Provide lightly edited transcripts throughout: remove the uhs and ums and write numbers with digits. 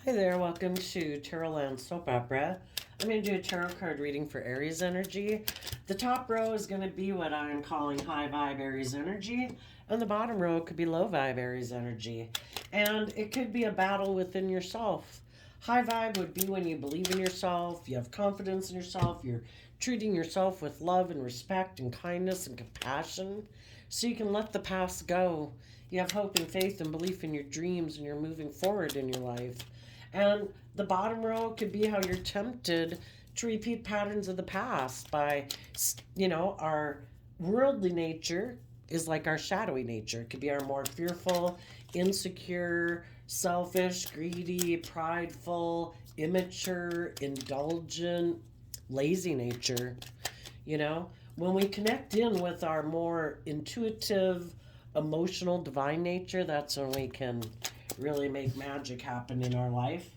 Hi there, welcome to Tarotland Soap Opera. I'm going to do a tarot card reading for Aries energy. The top row is going to be what I'm calling high vibe Aries energy, and the bottom row could be low vibe Aries energy. And it could be a battle within yourself. High vibe would be when you believe in yourself, you have confidence in yourself, you're treating yourself with love and respect and kindness and compassion so you can let the past go. You have hope and faith and belief in your dreams and you're moving forward in your life. And the bottom row could be how you're tempted to repeat patterns of the past by, our worldly nature is like our shadowy nature. It could be our more fearful, insecure, selfish, greedy, prideful, immature, indulgent, lazy nature. When we connect in with our more intuitive, emotional, divine nature, that's when we can really make magic happen in our life.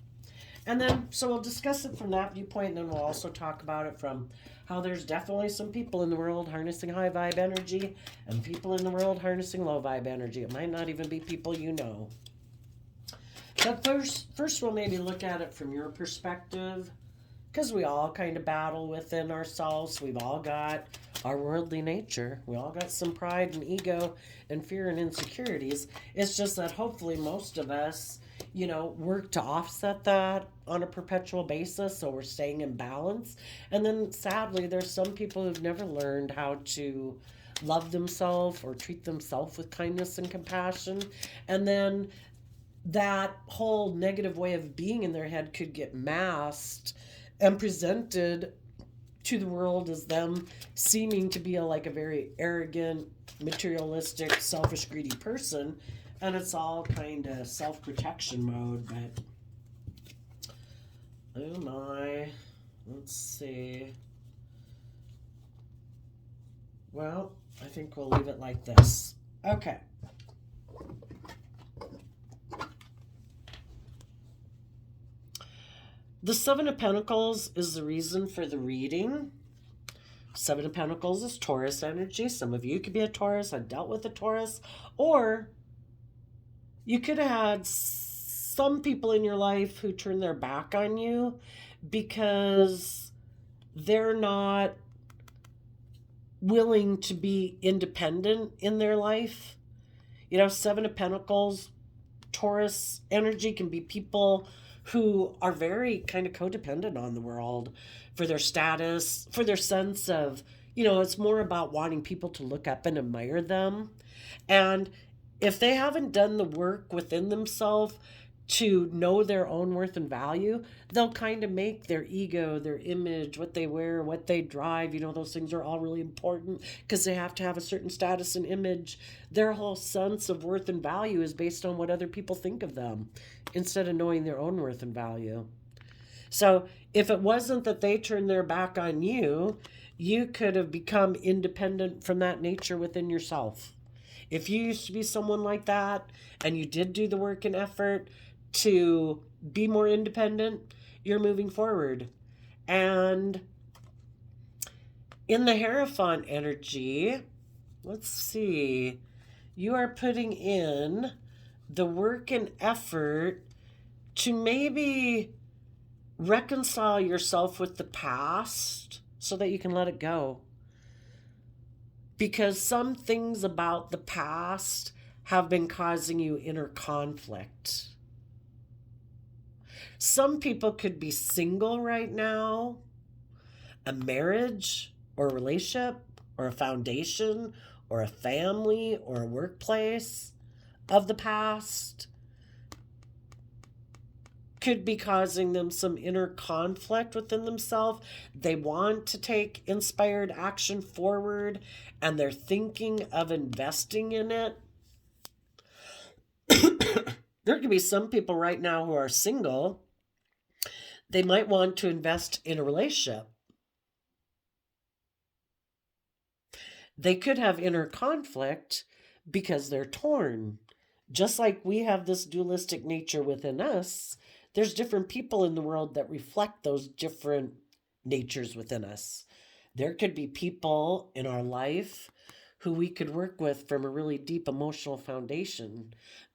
And then, so we'll discuss it from that viewpoint, and then we'll also talk about it from how there's definitely some people in the world harnessing high vibe energy and people in the world harnessing low vibe energy. It might not even be people you know. But first we'll maybe look at it from your perspective, because we all kind of battle within ourselves. We've all got our worldly nature. We all got some pride and ego and fear and insecurities. It's just that hopefully most of us, work to offset that on a perpetual basis so we're staying in balance. And then sadly, there's some people who've never learned how to love themselves or treat themselves with kindness and compassion. And then that whole negative way of being in their head could get masked and presented to the world as them seeming to be a very arrogant, materialistic, selfish, greedy person. And it's all kind of self-protection mode. But oh my, let's see. Well, I think we'll leave it like this. Okay. The Seven of Pentacles is the reason for the reading. Seven of Pentacles is Taurus energy. Some of you could be a Taurus. I dealt with a Taurus. Or you could have had some people in your life who turn their back on you because they're not willing to be independent in their life. Seven of Pentacles, Taurus energy can be people who are very kind of codependent on the world for their status, for their sense of, it's more about wanting people to look up and admire them. And if they haven't done the work within themselves to know their own worth and value, they'll kind of make their ego, their image, what they wear, what they drive, those things are all really important because they have to have a certain status and image. Their whole sense of worth and value is based on what other people think of them instead of knowing their own worth and value. So if it wasn't that they turned their back on you, you could have become independent from that nature within yourself. If you used to be someone like that and you did do the work and effort to be more independent, you're moving forward. And in the Hierophant energy, let's see, you are putting in the work and effort to maybe reconcile yourself with the past so that you can let it go. Because some things about the past have been causing you inner conflict. Some people could be single right now. A marriage or a relationship or a foundation or a family or a workplace of the past could be causing them some inner conflict within themselves. They want to take inspired action forward and they're thinking of investing in it. There could be some people right now who are single. They might want to invest in a relationship. They could have inner conflict because they're torn. Just like we have this dualistic nature within us, there's different people in the world that reflect those different natures within us. There could be people in our life who we could work with from a really deep emotional foundation.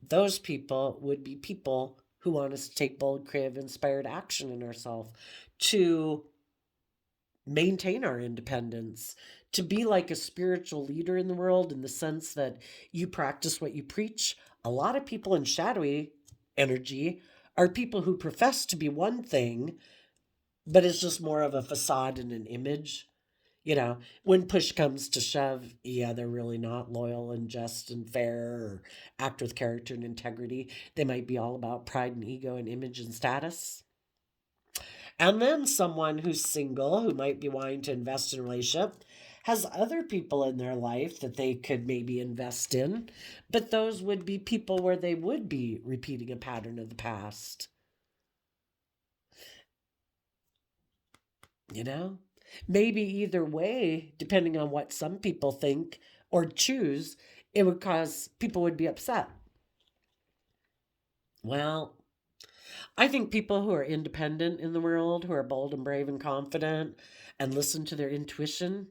Those people would be people who want us to take bold, creative, inspired action in ourselves to maintain our independence, to be like a spiritual leader in the world in the sense that you practice what you preach. A lot of people in shadowy energy are people who profess to be one thing, but it's just more of a facade and an image. You know, when push comes to shove, yeah, they're really not loyal and just and fair or act with character and integrity. They might be all about pride and ego and image and status. And then someone who's single, who might be wanting to invest in a relationship, has other people in their life that they could maybe invest in, but those would be people where they would be repeating a pattern of the past. You know? Maybe either way, depending on what some people think or choose, it would cause people would be upset. Well, I think people who are independent in the world, who are bold and brave and confident and listen to their intuition,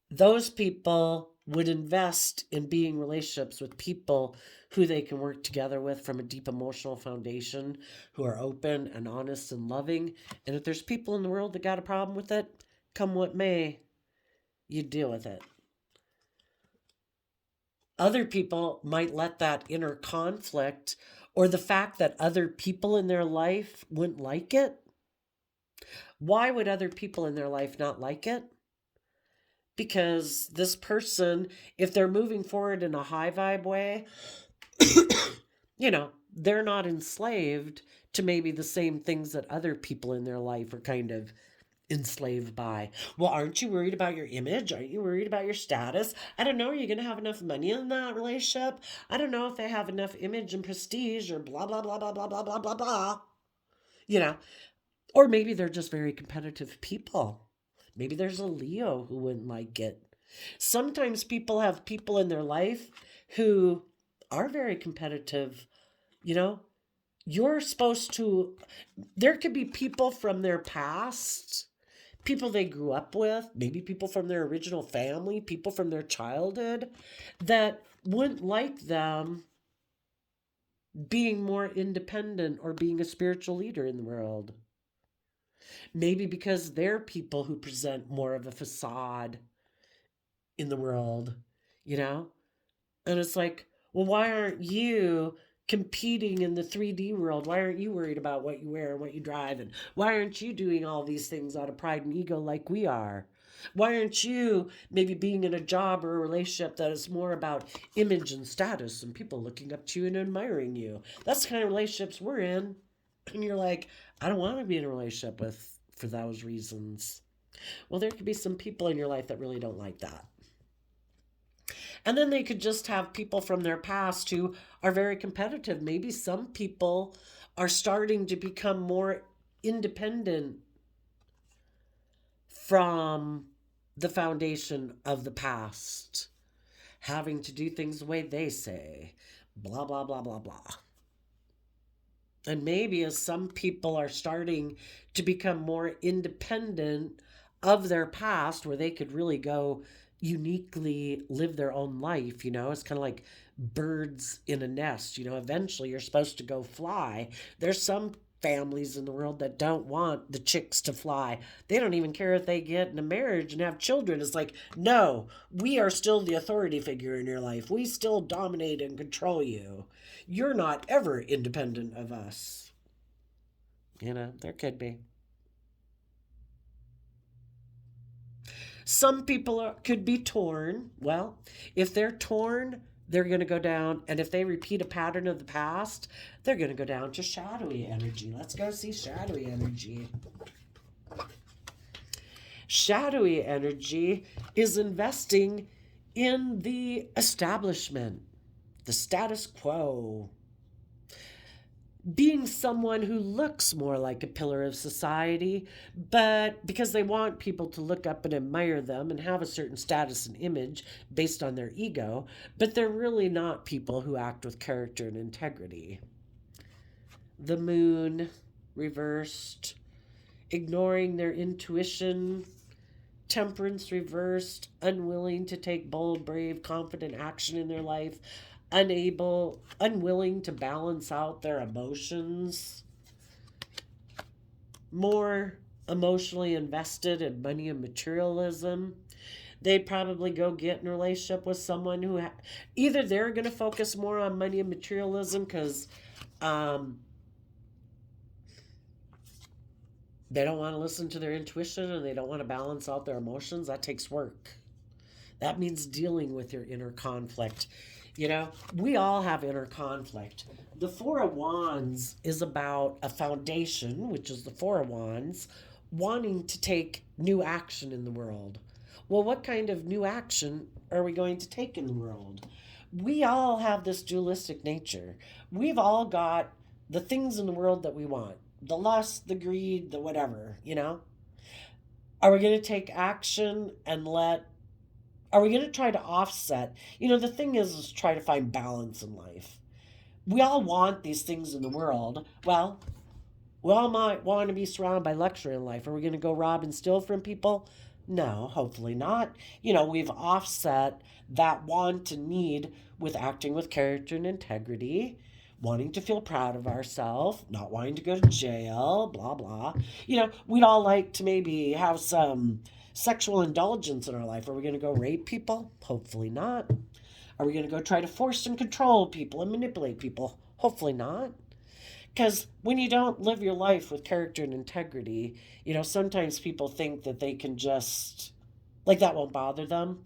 those people would invest in being in relationships with people who they can work together with from a deep emotional foundation, who are open and honest and loving. And if there's people in the world that got a problem with it, come what may, you deal with it. Other people might let that inner conflict or the fact that other people in their life wouldn't like it. Why would other people in their life not like it? Because this person, if they're moving forward in a high vibe way, they're not enslaved to maybe the same things that other people in their life are kind of enslaved by. Well, aren't you worried about your image? Aren't you worried about your status? I don't know. Are you going to have enough money in that relationship? I don't know if they have enough image and prestige or blah, blah, blah, blah, blah, blah, blah, blah, blah. Or maybe they're just very competitive people. Maybe there's a Leo who wouldn't like it. Sometimes people have people in their life who are very competitive. You're supposed to, there could be people from their past, people they grew up with, maybe people from their original family, people from their childhood that wouldn't like them being more independent or being a spiritual leader in the world. Maybe because they're people who present more of a facade in the world, you know? And it's like, well, why aren't you competing in the 3D world? Why aren't you worried about what you wear and what you drive? And why aren't you doing all these things out of pride and ego like we are? Why aren't you maybe being in a job or a relationship that is more about image and status and people looking up to you and admiring you? That's the kind of relationships we're in. And you're like, I don't want to be in a relationship for those reasons. Well, there could be some people in your life that really don't like that. And then they could just have people from their past who are very competitive. Maybe some people are starting to become more independent from the foundation of the past, having to do things the way they say, blah, blah, blah, blah, blah. And maybe as some people are starting to become more independent of their past, where they could really go uniquely live their own life, it's kind of like birds in a nest. Eventually you're supposed to go fly. There's some families in the world that don't want the chicks to fly. They don't even care if they get in a marriage and have children. It's like, no, we are still the authority figure in your life. We still dominate and control you. You're not ever independent of us. There could be. Some people could be torn. Well, if they're torn, they're going to go down. And if they repeat a pattern of the past, they're going to go down to shadowy energy. Let's go see shadowy energy. Shadowy energy is investing in the establishment, the status quo. Being someone who looks more like a pillar of society, but because they want people to look up and admire them and have a certain status and image based on their ego, but they're really not people who act with character and integrity. The moon reversed, ignoring their intuition, temperance reversed, unwilling to take bold, brave, confident action in their life, unwilling to balance out their emotions, more emotionally invested in money and materialism. They'd probably go get in a relationship with someone who either they're going to focus more on money and materialism because um, they don't want to listen to their intuition and they don't want to balance out their emotions. That takes work. That means dealing with your inner conflict. We all have inner conflict. The Four of Wands is about a foundation, which is the Four of Wands, wanting to take new action in the world. Well, what kind of new action are we going to take in the world? We all have this dualistic nature. We've all got the things in the world that we want, the lust, the greed, the whatever. Are we going to take action and are we going to try to offset? The thing is try to find balance in life. We all want these things in the world. Well, we all might want to be surrounded by luxury in life. Are we going to go rob and steal from people? No, hopefully not. We've offset that want and need with acting with character and integrity, wanting to feel proud of ourselves, not wanting to go to jail, blah, blah. We'd all like to maybe have some sexual indulgence in our life. Are we going to go rape people? Hopefully not. Are we going to go try to force and control people and manipulate people? Hopefully not. Because when you don't live your life with character and integrity, sometimes people think that they can just, like, that won't bother them.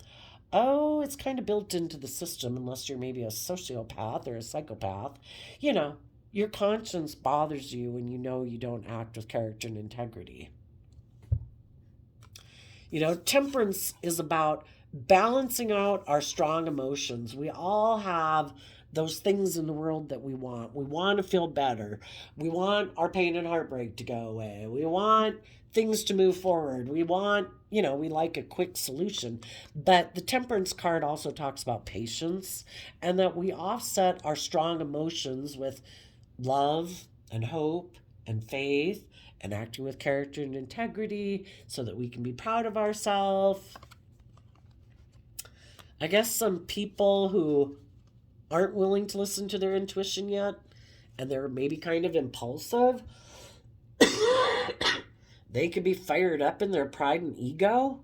Oh, it's kind of built into the system, unless you're maybe a sociopath or a psychopath. Your conscience bothers you when you don't act with character and integrity. Temperance is about balancing out our strong emotions. We all have those things in the world that we want. We want to feel better. We want our pain and heartbreak to go away. We want things to move forward. We want, we like a quick solution. But the temperance card also talks about patience and that we offset our strong emotions with love and hope and faith and acting with character and integrity so that we can be proud of ourselves. I guess some people who aren't willing to listen to their intuition yet and they're maybe kind of impulsive, they could be fired up in their pride and ego.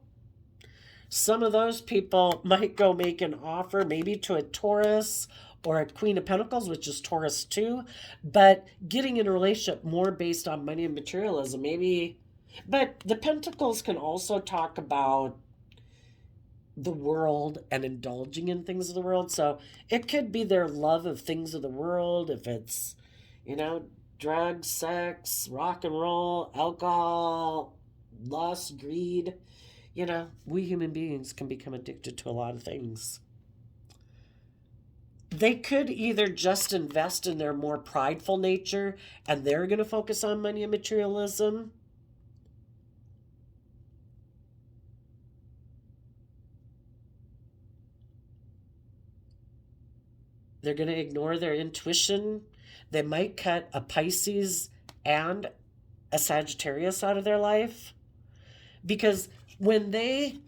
Some of those people might go make an offer maybe to a Taurus or a Queen of Pentacles, which is Taurus too, but getting in a relationship more based on money and materialism, maybe. But the Pentacles can also talk about the world and indulging in things of the world. So it could be their love of things of the world, if it's, drugs, sex, rock and roll, alcohol, lust, greed. We human beings can become addicted to a lot of things. They could either just invest in their more prideful nature and they're going to focus on money and materialism. They're going to ignore their intuition. They might cut a Pisces and a Sagittarius out of their life. Because when they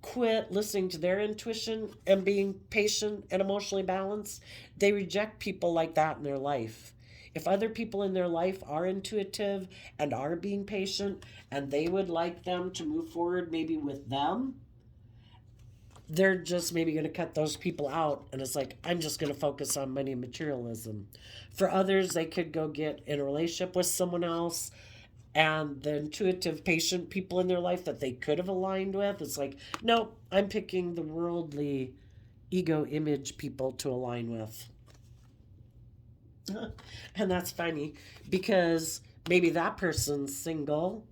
quit listening to their intuition and being patient and emotionally balanced, they reject people like that in their life. If other people in their life are intuitive and are being patient and they would like them to move forward maybe with them, they're just maybe going to cut those people out. And it's like, I'm just going to focus on money and materialism. For others, they could go get in a relationship with someone else, and the intuitive, patient people in their life that they could have aligned with, it's like, nope, I'm picking the worldly, ego image people to align with. And that's funny because maybe that person's single.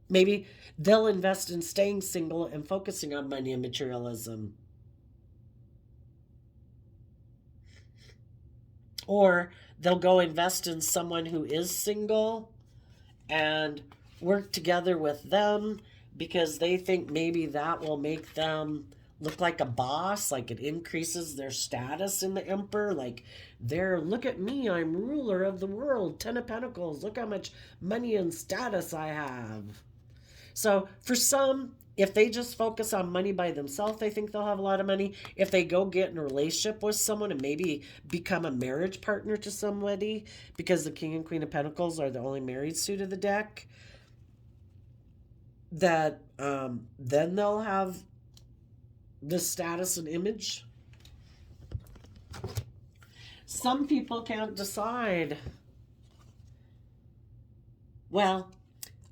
Maybe they'll invest in staying single and focusing on money and materialism. Or they'll go invest in someone who is single and work together with them because they think maybe that will make them look like a boss, like it increases their status in the emperor, like look at me, I'm ruler of the world, 10 of Pentacles, look how much money and status I have. So for some, If they just focus on money by themselves, they think they'll have a lot of money. If they go get in a relationship with someone and maybe become a marriage partner to somebody, because the King and Queen of Pentacles are the only married suit of the deck, that then they'll have the status and image. Some people can't decide. Well,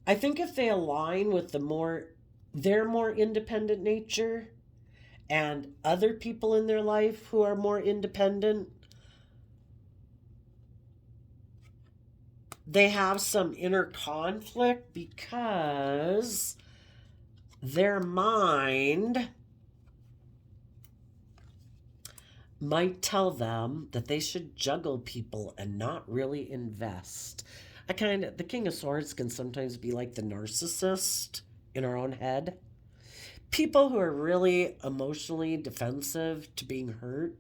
I think if they align with their more independent nature and other people in their life who are more independent, they have some inner conflict because their mind might tell them that they should juggle people and not really invest. The King of Swords can sometimes be like the narcissist in our own head. People who are really emotionally defensive to being hurt,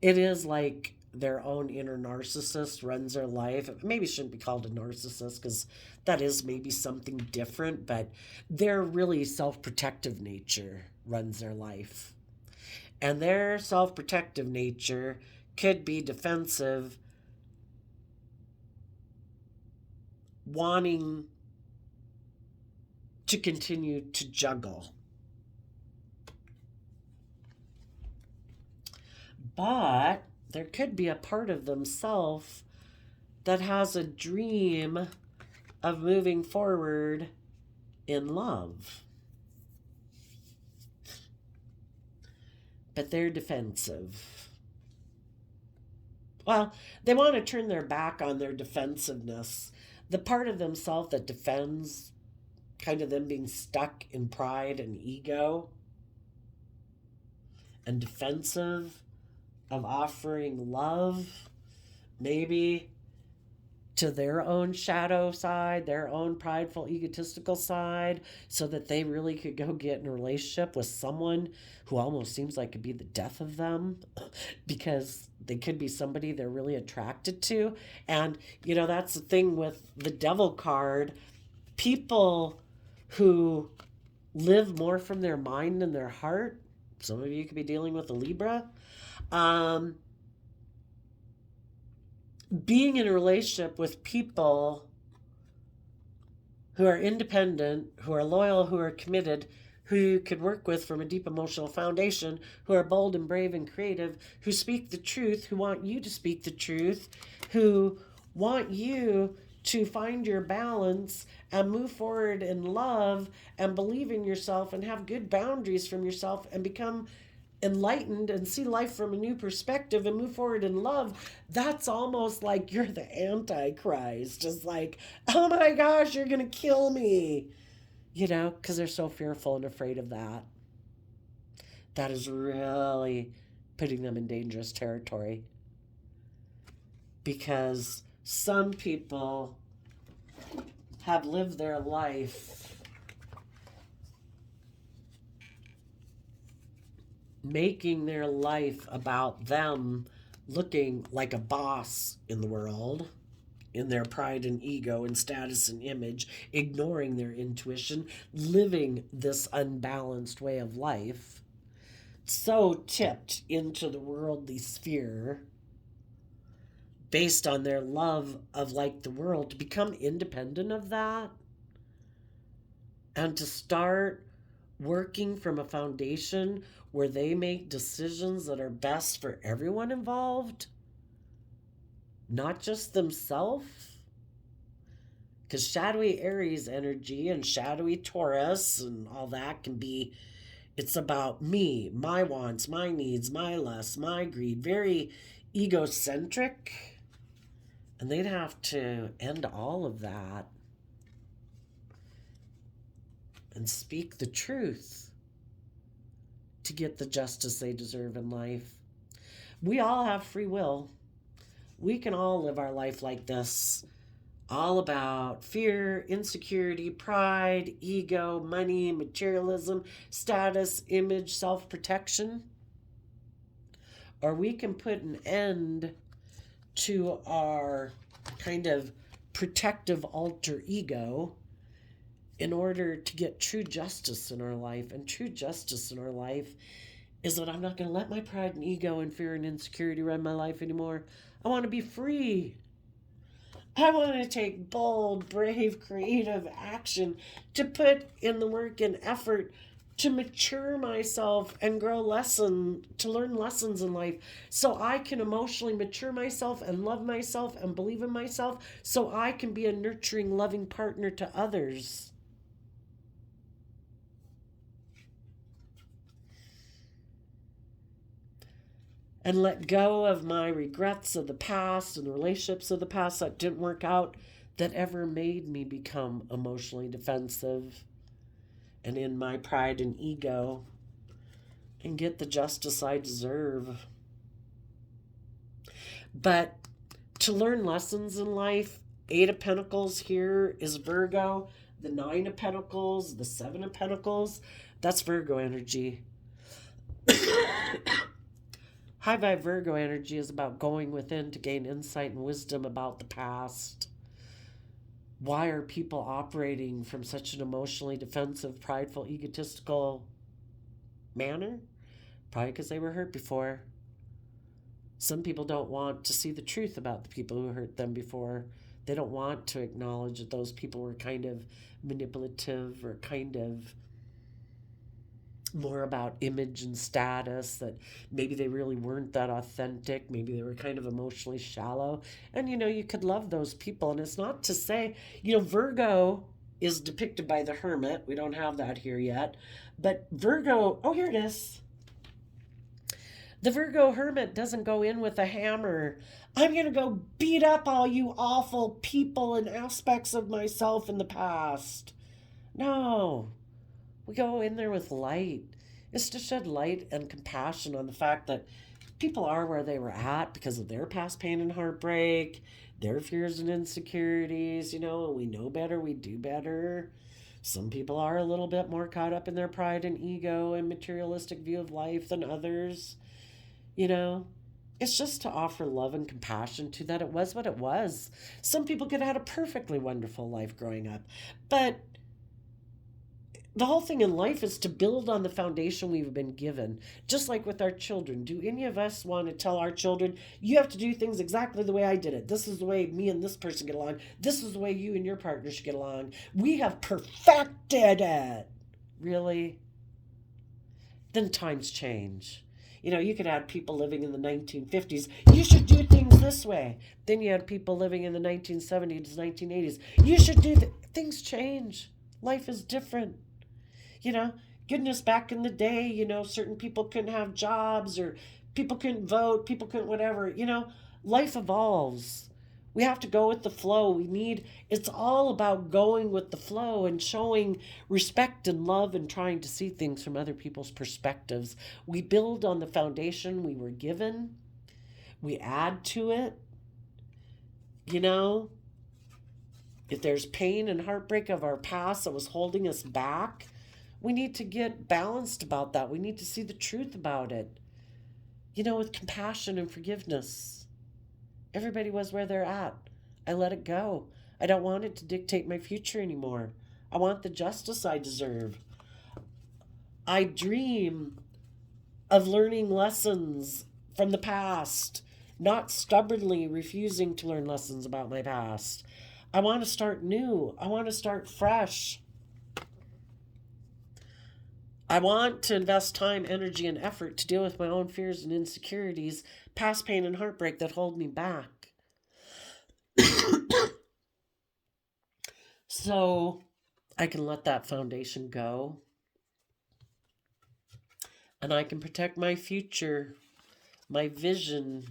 it is like their own inner narcissist runs their life. It maybe shouldn't be called a narcissist because that is maybe something different, but their really self-protective nature runs their life. And their self-protective nature could be defensive, wanting to continue to juggle. But there could be a part of themselves that has a dream of moving forward in love. But they're defensive. Well, they want to turn their back on their defensiveness. The part of themselves that defends, kind of them being stuck in pride and ego and defensive of offering love, maybe to their own shadow side, their own prideful, egotistical side, so that they really could go get in a relationship with someone who almost seems like could be the death of them because they could be somebody they're really attracted to. And, that's the thing with the Devil card. People who live more from their mind than their heart, some of you could be dealing with a Libra, being in a relationship with people who are independent, who are loyal, who are committed, who you could work with from a deep emotional foundation, who are bold and brave and creative, who speak the truth, who want you to speak the truth, who want you to find your balance and move forward in love and believe in yourself and have good boundaries from yourself and become enlightened and see life from a new perspective and move forward in love. That's almost like you're the Antichrist. Just like, oh my gosh, you're going to kill me. Because they're so fearful and afraid of that. That is really putting them in dangerous territory. Because some people have lived their life making their life about them looking like a boss in the world, in their pride and ego and status and image, ignoring their intuition, living this unbalanced way of life, so tipped into the worldly sphere based on their love of the world, to become independent of that and to start working from a foundation where they make decisions that are best for everyone involved, not just themselves. Because shadowy Aries energy and shadowy Taurus and all that can be, it's about me, my wants, my needs, my lusts, my greed, very egocentric. And they'd have to end all of that and speak the truth to get the justice they deserve in life. We all have free will. We can all live our life like this. All about fear, insecurity, pride, ego, money, materialism, status, image, self-protection. Or we can put an end to our kind of protective alter ego in order to get true justice in our life. And true justice in our life is that I'm not going to let my pride and ego and fear and insecurity run my life anymore. I want to be free. I want to take bold, brave, creative action to put in the work and effort to mature myself and to learn lessons in life so I can emotionally mature myself and love myself and believe in myself so I can be a nurturing, loving partner to others. And let go of my regrets of the past and the relationships of the past that didn't work out that ever made me become emotionally defensive and in my pride and ego and get the justice I deserve. But to learn lessons in life, Eight of Pentacles here is Virgo, the Nine of Pentacles, the Seven of Pentacles, that's Virgo energy. High vibe Virgo energy is about going within to gain insight and wisdom about the past. Why are people operating from such an emotionally defensive, prideful, egotistical manner? Probably because they were hurt before. Some people don't want to see the truth about the people who hurt them before. They don't want to acknowledge that those people were kind of manipulative or kind of more about image and status, that maybe they really weren't that authentic. Maybe they were kind of emotionally shallow. And, you could love those people. And it's not to say, Virgo is depicted by the Hermit. We don't have that here yet. But Virgo, oh, here it is. The Virgo Hermit doesn't go in with a hammer. I'm going to go beat up all you awful people and aspects of myself in the past. No. We go in there with light. It's to shed light and compassion on the fact that people are where they were at because of their past pain and heartbreak, their fears and insecurities. We know better, we do better. Some people are a little bit more caught up in their pride and ego and materialistic view of life than others. It's just to offer love and compassion to that it was what it was. Some people could have had a perfectly wonderful life growing up, but the whole thing in life is to build on the foundation we've been given, just like with our children. Do any of us want to tell our children, you have to do things exactly the way I did it? This is the way me and this person get along. This is the way you and your partner should get along. We have perfected it. Really? Then times change. You could have people living in the 1950s. You should do things this way. Then you had people living in the 1970s, 1980s. You should do things change. Life is different. Goodness, back in the day, certain people couldn't have jobs or people couldn't vote, people couldn't whatever. Life evolves. We have to go with the flow. It's all about going with the flow and showing respect and love and trying to see things from other people's perspectives. We build on the foundation we were given. We add to it. If there's pain and heartbreak of our past that was holding us back, we need to get balanced about that. We need to see the truth about it. With compassion and forgiveness. Everybody was where they're at. I let it go. I don't want it to dictate my future anymore. I want the justice I deserve. I dream of learning lessons from the past, not stubbornly refusing to learn lessons about my past. I want to start new. I want to start fresh. I want to invest time, energy, and effort to deal with my own fears and insecurities, past pain and heartbreak that hold me back. So I can let that foundation go. And I can protect my future, my vision.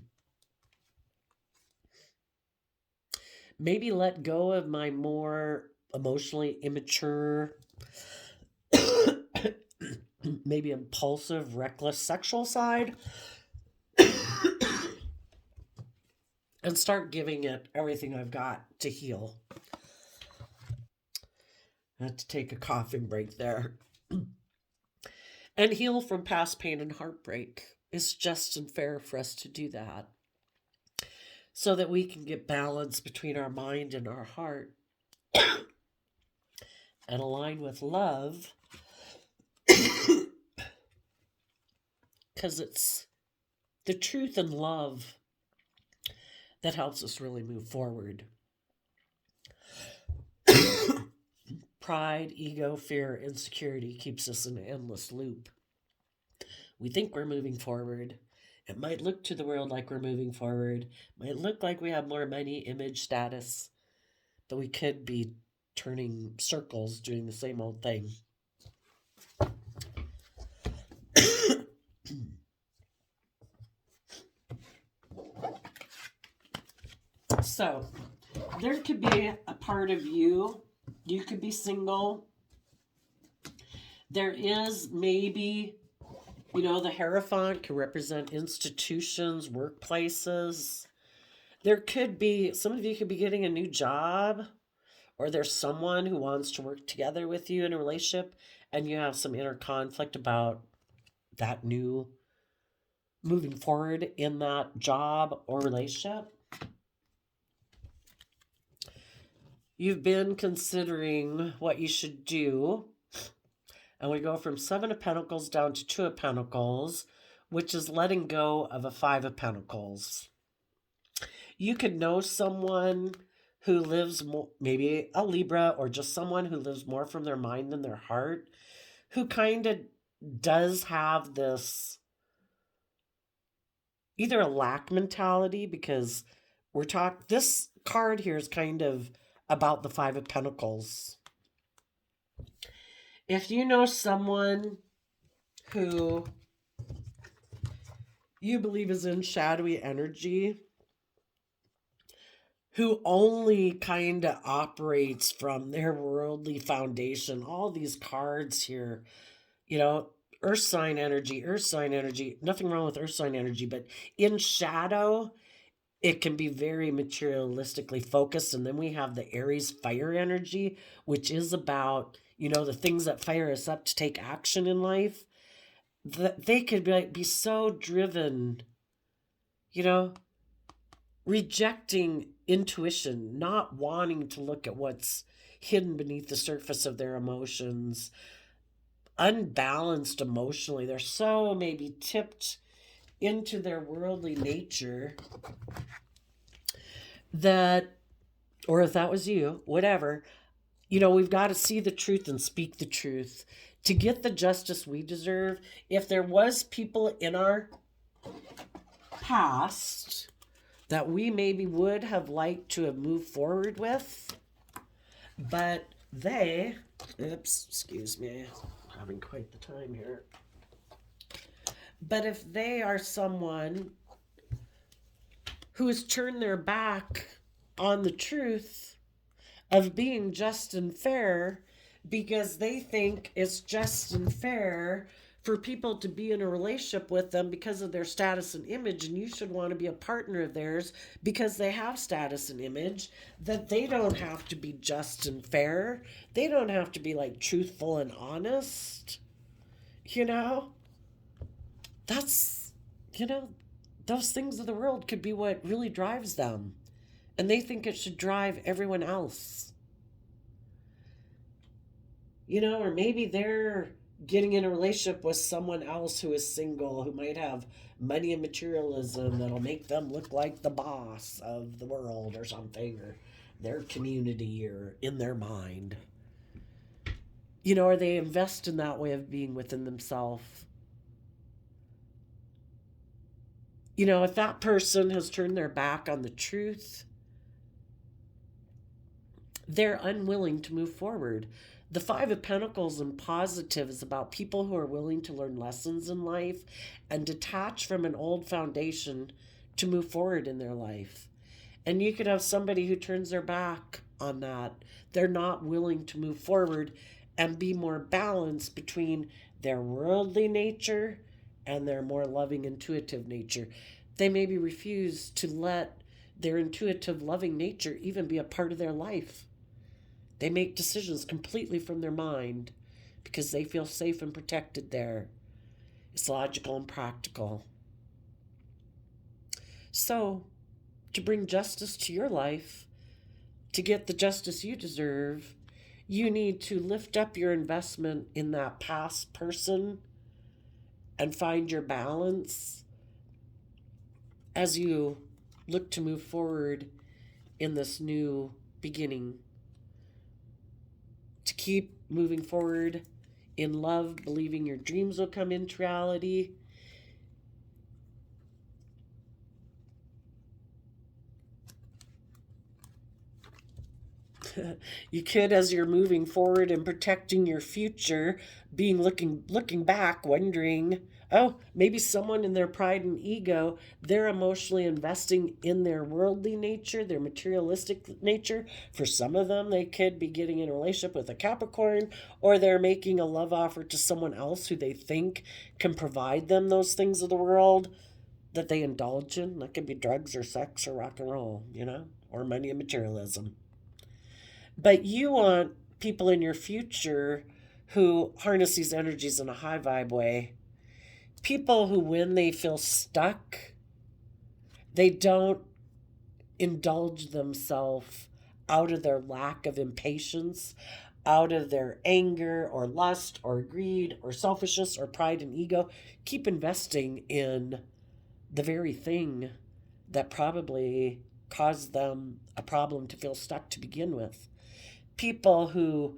Maybe let go of my more emotionally immature, maybe impulsive, reckless sexual side and start giving it everything I've got to heal. I had to take a coughing break there. And heal from past pain and heartbreak. It's just and fair for us to do that so that we can get balance between our mind and our heart. and align with love, because it's the truth and love that helps us really move forward. Pride, ego, fear, insecurity keeps us in an endless loop. We think we're moving forward. It might look to the world like we're moving forward. It might look like we have more money, image, status, but we could be turning circles doing the same old thing. So, there could be a part of you. You could be single. There is maybe, the Hierophant can represent institutions, workplaces. There could be, some of you could be getting a new job, or there's someone who wants to work together with you in a relationship, and you have some inner conflict about that new moving forward in that job or relationship. You've been considering what you should do, and we go from 7 of Pentacles down to 2 of Pentacles, which is letting go of a 5 of Pentacles. You could know someone who lives more, maybe a Libra, or just someone who lives more from their mind than their heart, who kind of does have this either a lack mentality, because this card here is kind of about the 5 of Pentacles. If you know someone who you believe is in shadowy energy, who only kind of operates from their worldly foundation, all these cards here, earth sign energy, nothing wrong with earth sign energy, but in shadow, it can be very materialistically focused. And then we have the Aries fire energy, which is about, the things that fire us up to take action in life. That they could be so driven, rejecting intuition, not wanting to look at what's hidden beneath the surface of their emotions, unbalanced emotionally. They're so maybe tipped into their worldly nature that, or if that was you, whatever, we've got to see the truth and speak the truth to get the justice we deserve. If there was people in our past that we maybe would have liked to have moved forward with, but excuse me, I'm having quite the time here. But if they are someone who has turned their back on the truth of being just and fair because they think it's just and fair for people to be in a relationship with them because of their status and image, and you should want to be a partner of theirs because they have status and image, that they don't have to be just and fair. They don't have to be truthful and honest. That's, those things of the world could be what really drives them. And they think it should drive everyone else. Or maybe they're getting in a relationship with someone else who is single, who might have money and materialism that'll make them look like the boss of the world or something, or their community, or in their mind. Or they invest in that way of being within themselves. If that person has turned their back on the truth, they're unwilling to move forward. The 5 of Pentacles in positive is about people who are willing to learn lessons in life and detach from an old foundation to move forward in their life. And you could have somebody who turns their back on that. They're not willing to move forward and be more balanced between their worldly nature and their more loving, intuitive nature. They maybe refuse to let their intuitive, loving nature even be a part of their life. They make decisions completely from their mind because they feel safe and protected there. It's logical and practical. So, to bring justice to your life, to get the justice you deserve, You need to lift up your investment in that past person and find your balance as you look to move forward in this new beginning. To keep moving forward in love, believing your dreams will come into reality. You could, as you're moving forward and protecting your future, being looking back, wondering, oh, maybe someone in their pride and ego, they're emotionally investing in their worldly nature, their materialistic nature. For some of them, they could be getting in a relationship with a Capricorn, or they're making a love offer to someone else who they think can provide them those things of the world that they indulge in. That could be drugs or sex or rock and roll, or money and materialism. But you want people in your future who harness these energies in a high vibe way. People who, when they feel stuck, they don't indulge themselves out of their lack of impatience, out of their anger or lust or greed or selfishness or pride and ego. Keep investing in the very thing that probably caused them a problem to feel stuck to begin with. People who,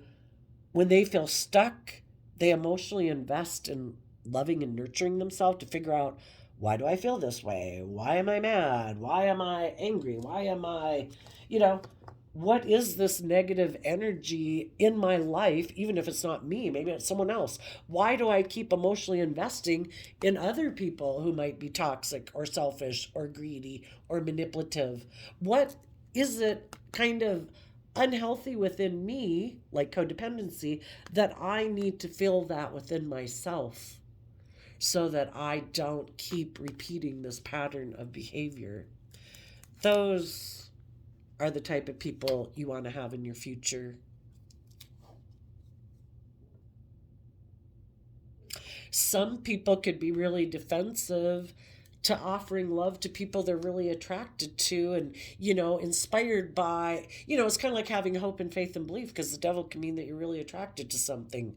when they feel stuck, they emotionally invest in loving and nurturing themselves to figure out, why do I feel this way? Why am I mad? Why am I angry? Why am I, what is this negative energy in my life, even if it's not me, maybe it's someone else? Why do I keep emotionally investing in other people who might be toxic or selfish or greedy or manipulative? What is it kind of unhealthy within me, like codependency, that I need to feel that within myself so that I don't keep repeating this pattern of behavior? Those are the type of people you want to have in your future. Some people could be really defensive to offering love to people they're really attracted to and, inspired by, it's kind of like having hope and faith and belief, because the devil can mean that you're really attracted to something.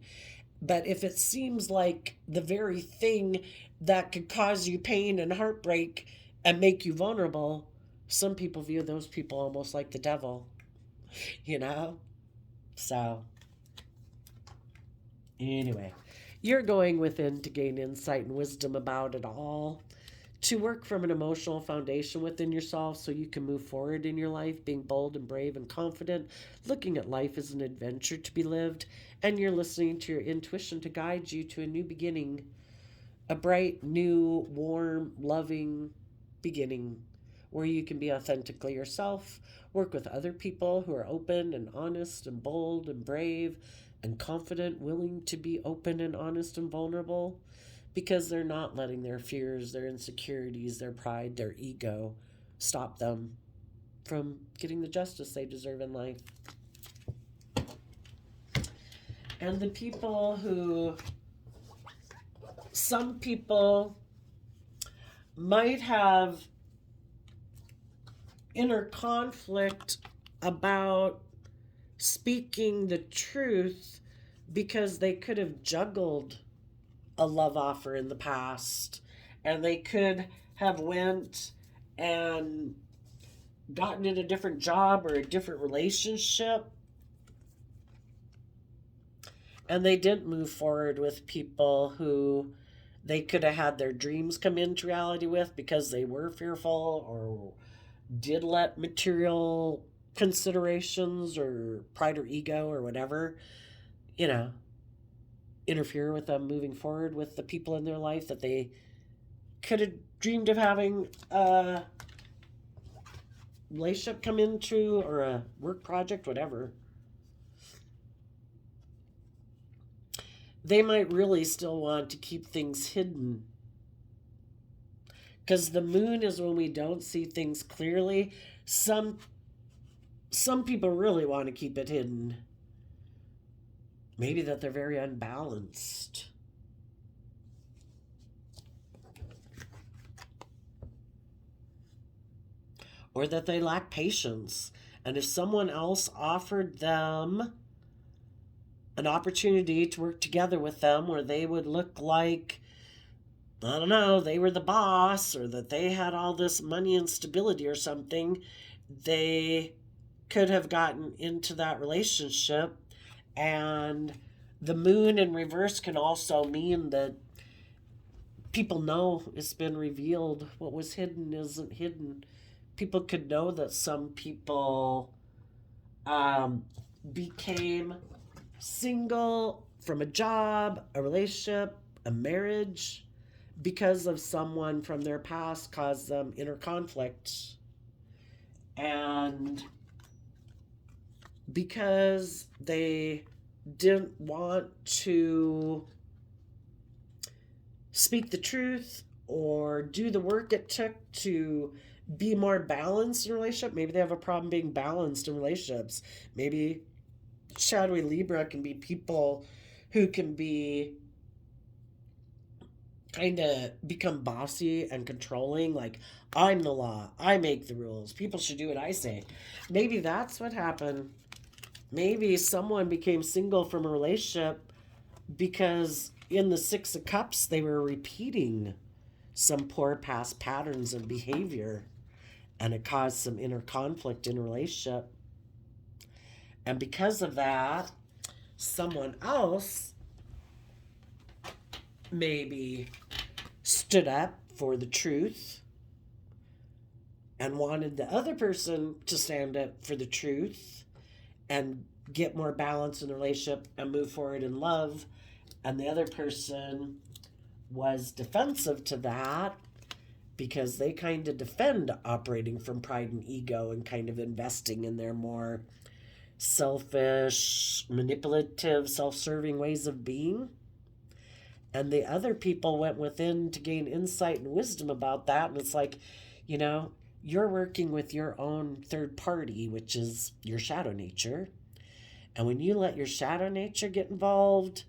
But if it seems like the very thing that could cause you pain and heartbreak and make you vulnerable, some people view those people almost like the devil, you know? So, anyway, you're going within to gain insight and wisdom about it all, to work from an emotional foundation within yourself so you can move forward in your life, being bold and brave and confident, looking at life as an adventure to be lived, and you're listening to your intuition to guide you to a new beginning, a bright, new, warm, loving beginning where you can be authentically yourself, work with other people who are open and honest and bold and brave and confident, willing to be open and honest and vulnerable, because they're not letting their fears, their insecurities, their pride, their ego stop them from getting the justice they deserve in life. And the people who, some people might have inner conflict about speaking the truth because they could have juggled a love offer in the past, and they could have went and gotten in a different job or a different relationship, and they didn't move forward with people who they could have had their dreams come into reality with because they were fearful or did let material considerations or pride or ego or whatever, interfere with them moving forward with the people in their life that they could have dreamed of having a relationship come into, or a work project, whatever. They might really still want to keep things hidden, because the moon is when we don't see things clearly. Some people really want to keep it hidden. Maybe that they're very unbalanced. Or that they lack patience. And if someone else offered them an opportunity to work together with them where they would look like, I don't know, they were the boss, or that they had all this money and stability or something, they could have gotten into that relationship. And the moon in reverse can also mean that people know it's been revealed. What was hidden isn't hidden. People could know that some people became single from a job, a relationship, a marriage, because of someone from their past caused them inner conflict. And because they didn't want to speak the truth or do the work it took to be more balanced in a relationship. Maybe they have a problem being balanced in relationships. Maybe shadowy Libra can be people who can be kind of become bossy and controlling, like, I'm the law, I make the rules, people should do what I say. Maybe that's what happened. Maybe someone became single from a relationship because in the Six of Cups they were repeating some poor past patterns of behavior, and it caused some inner conflict in a relationship. And because of that, someone else maybe stood up for the truth and wanted the other person to stand up for the truth and get more balance in the relationship and move forward in love. And the other person was defensive to that because they kind of defend operating from pride and ego and kind of investing in their more selfish, manipulative, self-serving ways of being. And the other people went within to gain insight and wisdom about that. And it's like, you're working with your own third party, which is your shadow nature. And when you let your shadow nature get involved,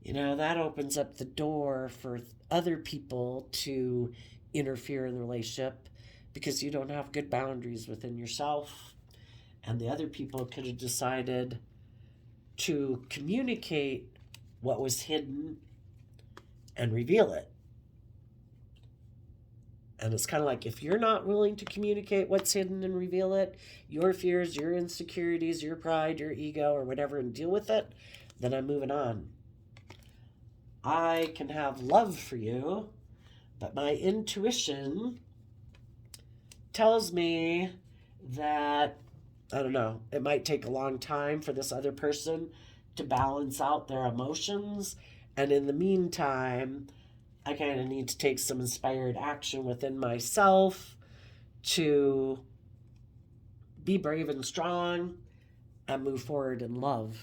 that opens up the door for other people to interfere in the relationship because you don't have good boundaries within yourself. And the other people could have decided to communicate what was hidden and reveal it. And it's kind of like, if you're not willing to communicate what's hidden and reveal it, your fears, your insecurities, your pride, your ego, or whatever, and deal with it, then I'm moving on. I can have love for you, but my intuition tells me that, I don't know, it might take a long time for this other person to balance out their emotions. And in the meantime, I kind of need to take some inspired action within myself to be brave and strong and move forward in love.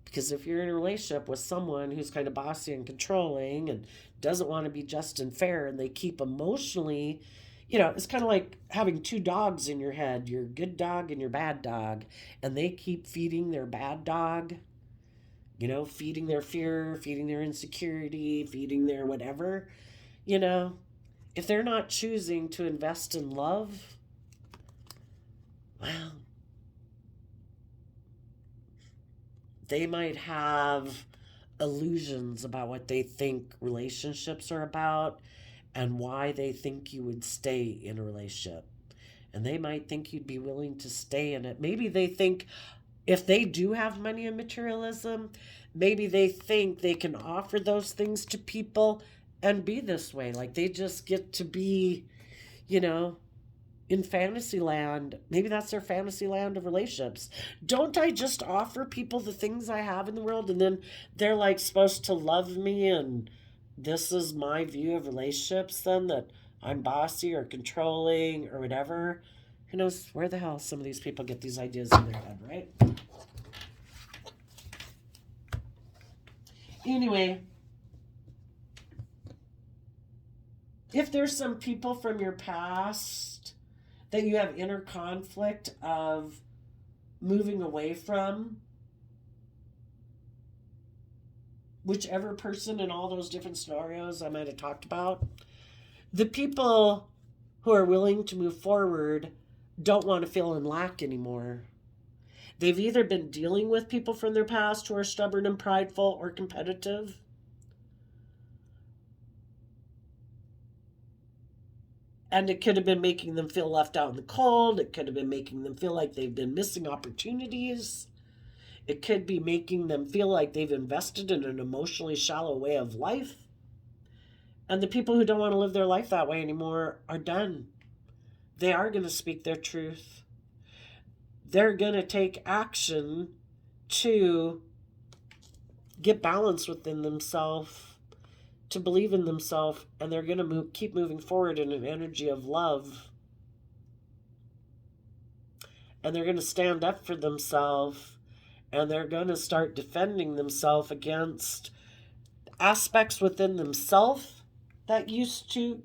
Because if you're in a relationship with someone who's kind of bossy and controlling and doesn't want to be just and fair, and they keep emotionally, it's kind of like having two dogs in your head, your good dog and your bad dog, and they keep feeding their bad dog, feeding their fear, feeding their insecurity, feeding their whatever, if they're not choosing to invest in love, well, they might have illusions about what they think relationships are about and why they think you would stay in a relationship. And they might think you'd be willing to stay in it. Maybe they think if they do have money and materialism, maybe they think they can offer those things to people and be this way. Like they just get to be, in fantasy land. Maybe that's their fantasy land of relationships. Don't I just offer people the things I have in the world and then they're like supposed to love me, and this is my view of relationships then, that I'm bossy or controlling or whatever? Who knows where the hell some of these people get these ideas in their head, right? Anyway, if there's some people from your past that you have inner conflict of moving away from, whichever person in all those different scenarios I might have talked about, the people who are willing to move forward don't want to feel in lack anymore. They've either been dealing with people from their past who are stubborn and prideful or competitive, and it could have been making them feel left out in the cold. It could have been making them feel like they've been missing opportunities. It could be making them feel like they've invested in an emotionally shallow way of life. And the people who don't want to live their life that way anymore are done. They are going to speak their truth. They're going to take action to get balance within themselves, to believe in themselves, and they're going to keep moving forward in an energy of love. And they're going to stand up for themselves, and they're going to start defending themselves against aspects within themselves that used to,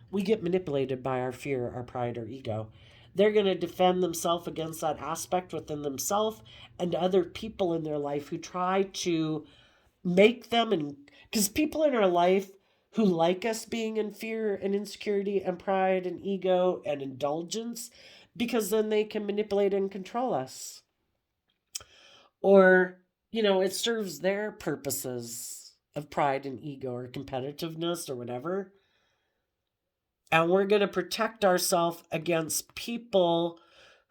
we get manipulated by our fear, our pride, our ego. They're going to defend themselves against that aspect within themselves and other people in their life who try to make them, and because people in our life who like us being in fear and insecurity and pride and ego and indulgence, because then they can manipulate and control us. Or, it serves their purposes of pride and ego or competitiveness or whatever. And we're going to protect ourselves against people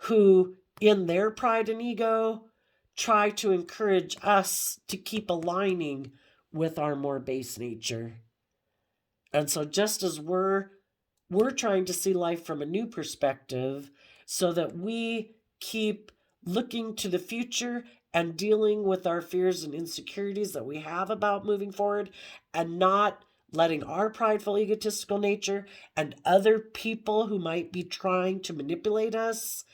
who, in their pride and ego, try to encourage us to keep aligning with our more base nature. And so just as we're trying to see life from a new perspective, so that we keep looking to the future and dealing with our fears and insecurities that we have about moving forward, and not letting our prideful, egotistical nature and other people who might be trying to manipulate us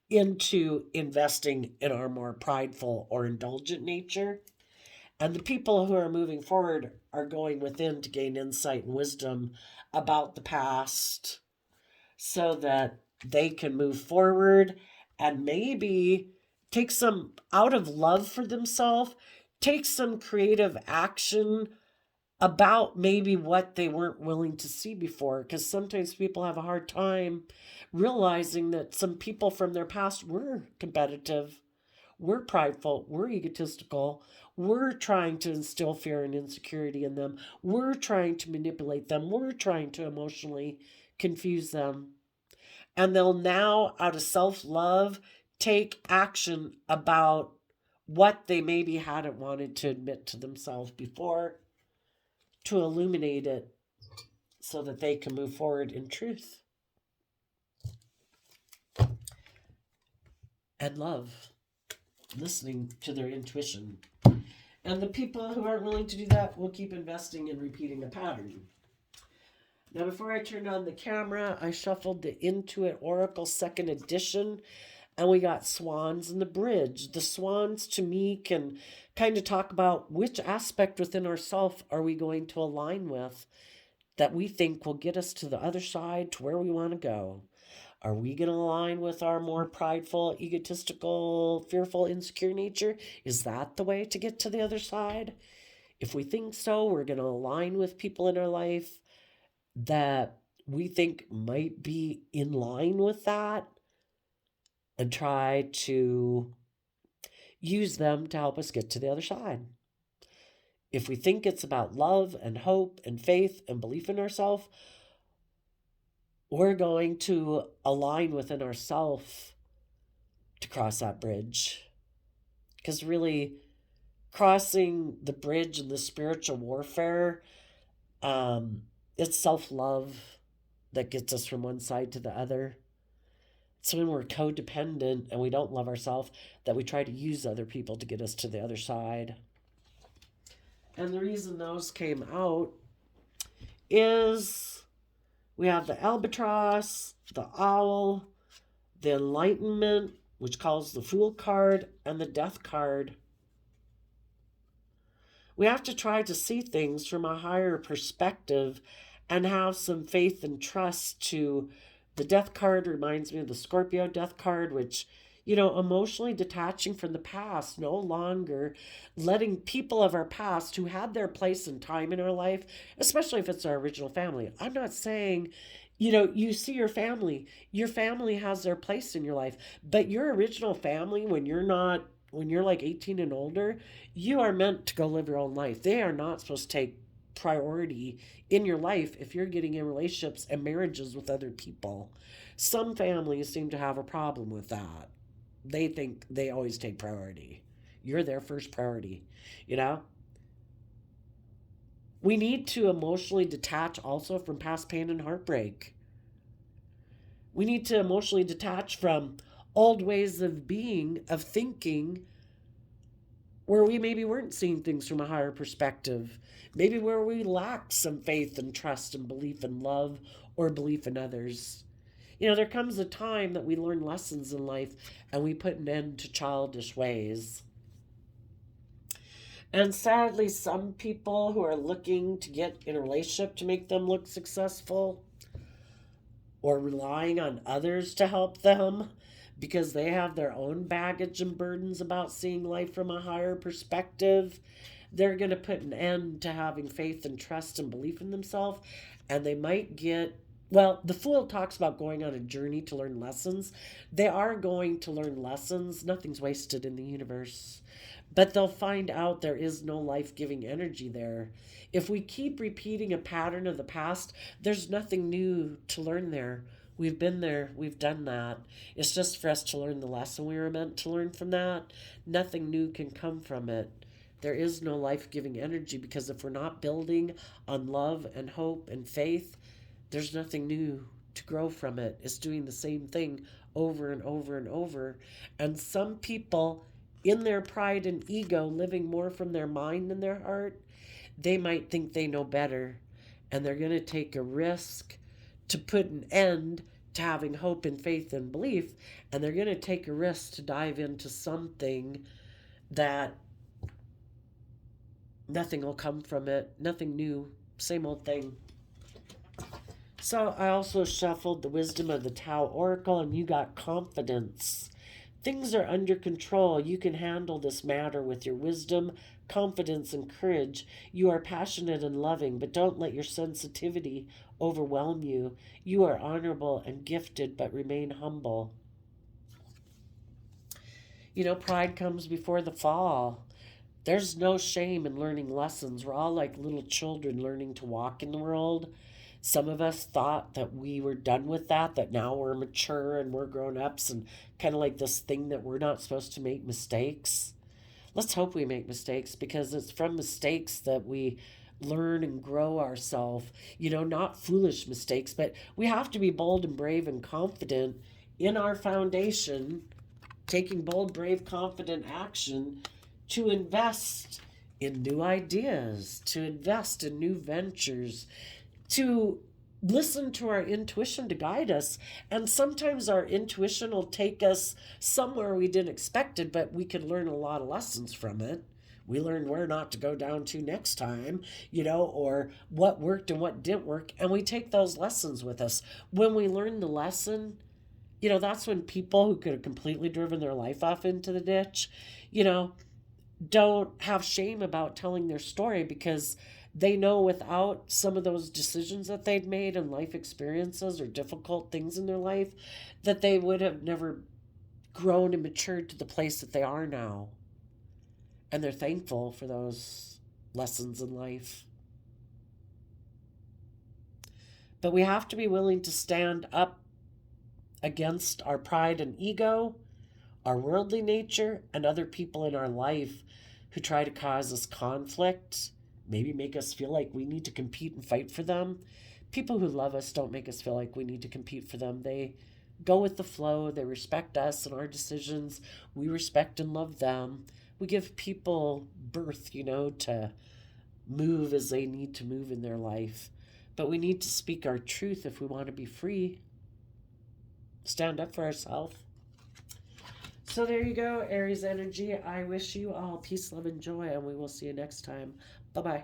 into investing in our more prideful or indulgent nature. And the people who are moving forward are going within to gain insight and wisdom about the past, so that they can move forward and maybe take some, out of love for themselves, take some creative action about maybe what they weren't willing to see before. Because sometimes people have a hard time realizing that some people from their past were competitive, were prideful, were egotistical, were trying to instill fear and insecurity in them, were trying to manipulate them, were trying to emotionally confuse them. And they'll now, out of self-love, take action about what they maybe hadn't wanted to admit to themselves before, to illuminate it so that they can move forward in truth and love, listening to their intuition. And the people who aren't willing to do that will keep investing in repeating a pattern. Now, before I turned on the camera, I shuffled the Intuit Oracle 2nd edition, and we got swans in the bridge. The swans, to me, can kind of talk about which aspect within ourself are we going to align with that we think will get us to the other side, to where we want to go. Are we going to align with our more prideful, egotistical, fearful, insecure nature? Is that the way to get to the other side? If we think so, we're going to align with people in our life that we think might be in line with that, and try to use them to help us get to the other side. If we think it's about love and hope and faith and belief in ourselves, we're going to align within ourselves to cross that bridge. Because really, crossing the bridge in the spiritual warfare, it's self-love that gets us from one side to the other. It's when we're codependent and we don't love ourselves that we try to use other people to get us to the other side. And the reason those came out is we have the albatross, the owl, the enlightenment, which calls the Fool card, and the Death card. We have to try to see things from a higher perspective and have some faith and trust to. The Death card reminds me of the Scorpio Death card, which, emotionally detaching from the past, no longer letting people of our past who had their place and time in our life, especially if it's our original family. I'm not saying You see your family. Your family has their place in your life, but your original family, when you're like 18 and older, you are meant to go live your own life. They are not supposed to take priority in your life if you're getting in relationships and marriages with other people. Some families seem to have a problem with that. They think they always take priority. You're their first priority, you know? We need to emotionally detach also from past pain and heartbreak. We need to emotionally detach from old ways of being, of thinking, where we maybe weren't seeing things from a higher perspective. Maybe where we lacked some faith and trust and belief in love or belief in others. There comes a time that we learn lessons in life and we put an end to childish ways. And sadly, some people who are looking to get in a relationship to make them look successful or relying on others to help them because they have their own baggage and burdens about seeing life from a higher perspective, they're going to put an end to having faith and trust and belief in themselves. And they might get, well, the Fool talks about going on a journey to learn lessons. They are going to learn lessons. Nothing's wasted in the universe. But they'll find out there is no life giving energy there. If we keep repeating a pattern of the past, there's nothing new to learn there. We've been there, we've done that. It's just for us to learn the lesson we were meant to learn from that. Nothing new can come from it. There is no life giving energy because if we're not building on love and hope and faith, there's nothing new to grow from it. It's doing the same thing over and over and over. And some people, in their pride and ego, living more from their mind than their heart, they might think they know better. And they're going to take a risk to put an end to having hope and faith and belief. And they're going to take a risk to dive into something that nothing will come from it, nothing new, same old thing. So I also shuffled the Wisdom of the Tao Oracle, and you got confidence. Things are under control. You can handle this matter with your wisdom, confidence, and courage. You are passionate and loving, but don't let your sensitivity overwhelm you. You are honorable and gifted, but remain humble. Pride comes before the fall. There's no shame in learning lessons. We're all like little children learning to walk in the world. Some of us thought that we were done with that now we're mature and we're grown ups and kind of like this thing that we're not supposed to make mistakes. Let's hope we make mistakes because it's from mistakes that we learn and grow ourselves. Not foolish mistakes, but we have to be bold and brave and confident in our foundation, taking bold, brave, confident action to invest in new ideas, to invest in new ventures, to listen to our intuition to guide us. And sometimes our intuition will take us somewhere we didn't expect it, but we can learn a lot of lessons from it. We learn where not to go down to next time, or what worked and what didn't work. And we take those lessons with us. When we learn the lesson, that's when people who could have completely driven their life off into the ditch, don't have shame about telling their story because they know without some of those decisions that they'd made and life experiences or difficult things in their life, that they would have never grown and matured to the place that they are now. And they're thankful for those lessons in life. But we have to be willing to stand up against our pride and ego, our worldly nature, and other people in our life who try to cause us conflict, maybe make us feel like we need to compete and fight for them. People who love us don't make us feel like we need to compete for them. They go with the flow. They respect us and our decisions. We respect and love them. We give people birth, to move as they need to move in their life. But we need to speak our truth if we want to be free. Stand up for ourselves. So there you go, Aries energy. I wish you all peace, love, and joy, and we will see you next time. Bye-bye.